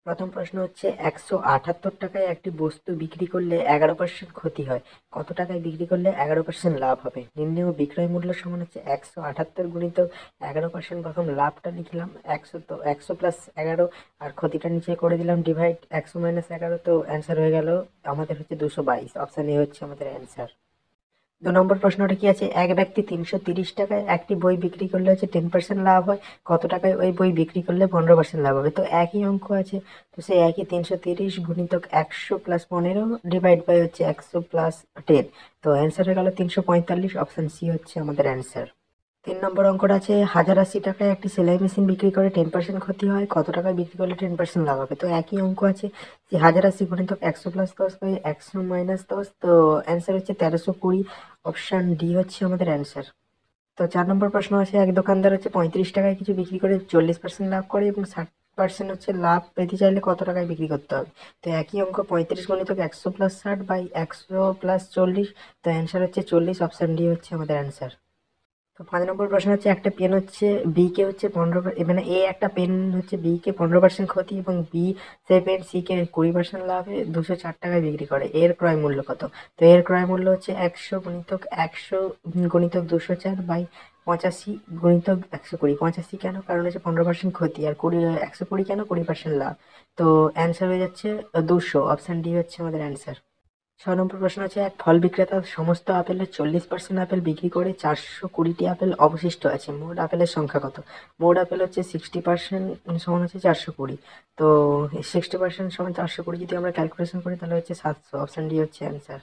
প্রথম প্রশ্ন হচ্ছে 178 টাকায় একটি বস্তু বিক্রি করলে 11% ক্ষতি হয়, কত টাকায় বিক্রি করলে 11% লাভ হবে? নির্ণেয় বিক্রয় মূল্য সমান হচ্ছে 178 গুণিত 11%। প্রথম লাভটা লিখলাম 100, তো 100 + 11 আর ক্ষতিটা নিচে করে দিলাম ডিভাইড 100 - 11, তো অ্যান্সার হয়ে গেল আমাদের হচ্ছে 222। অপশন এ হচ্ছে আমাদের অ্যান্সার। 2 নম্বর প্রশ্নটা কি আছে, এক ব্যক্তি 330 টাকায় একটি বই বিক্রি করলে হচ্ছে 10% লাভ হয়, কত টাকায় ওই বই বিক্রি করলে 15% লাভ হবে? তো একই অঙ্ক আছে, তো সেই একই 330 গুণিতক 100 + 15 ডিভাইড বাই হচ্ছে 100 + 10, তো অ্যান্সার হয়ে গেল 345। অপশন সি হচ্ছে আমাদের অ্যান্সার। 3 নম্বর অঙ্কটা আছে, 1080 টাকায় একটি সেলাই মেশিন বিক্রি করে 10% ক্ষতি হয়, কত টাকায় বিক্রি করলে 10% লাভ হবে? তো একই অঙ্ক আছে, যে 1080 গুণিতক 100 + 10 বাই 100 - 10, তো অ্যান্সার হচ্ছে 1320। অপশন ডি হচ্ছে আমাদের অ্যান্সার। তো 4 নম্বর প্রশ্ন আছে, এক দোকানদার হচ্ছে 35 টাকায় কিছু বিক্রি করে 40% লাভ করে এবং 60% হচ্ছে লাভ পেতে চাইলে কত টাকায় বিক্রি করতে হবে? তো একই অঙ্ক, 35 গুণিতক 100 + 60 বাই 100 + 40, তো অ্যান্সার হচ্ছে 40। অপশন ডি হচ্ছে আমাদের অ্যান্সার। তো 5 নম্বর প্রশ্ন হচ্ছে, একটা পেন হচ্ছে বি কে হচ্ছে 15, মানে এ একটা পেন হচ্ছে বি কে 15% ক্ষতি এবং বি সেই পেন সি কে 20% লাভে 204 টাকায় বিক্রি করে, এর ক্রয় মূল্য কত? তো এর ক্রয় মূল্য হচ্ছে 100 গুণিতক 100 গুণিতক 204 বাই 85 গুণিতক 120। 85 কেন? কারণ হচ্ছে 15% ক্ষতি, আর 120 কেন? 20% লাভ। তো অ্যান্সার হয়ে যাচ্ছে 200। অপশন ডি হচ্ছে আমাদের অ্যান্সার। 6 নম্বর প্রশ্ন হচ্ছে, এক ফল বিক্রেতা সমস্ত আপেলের 40% আপেল বিক্রি করে 420টি আপেল অবশিষ্ট আছে, মোট আপেলের সংখ্যা কত? মোট আপেল হচ্ছে 60% সমান হচ্ছে 420, তো 60% সমান 420 যদি আমরা ক্যালকুলেশন করি তাহলে হচ্ছে 700। অপশন ডি হচ্ছে অ্যান্সার।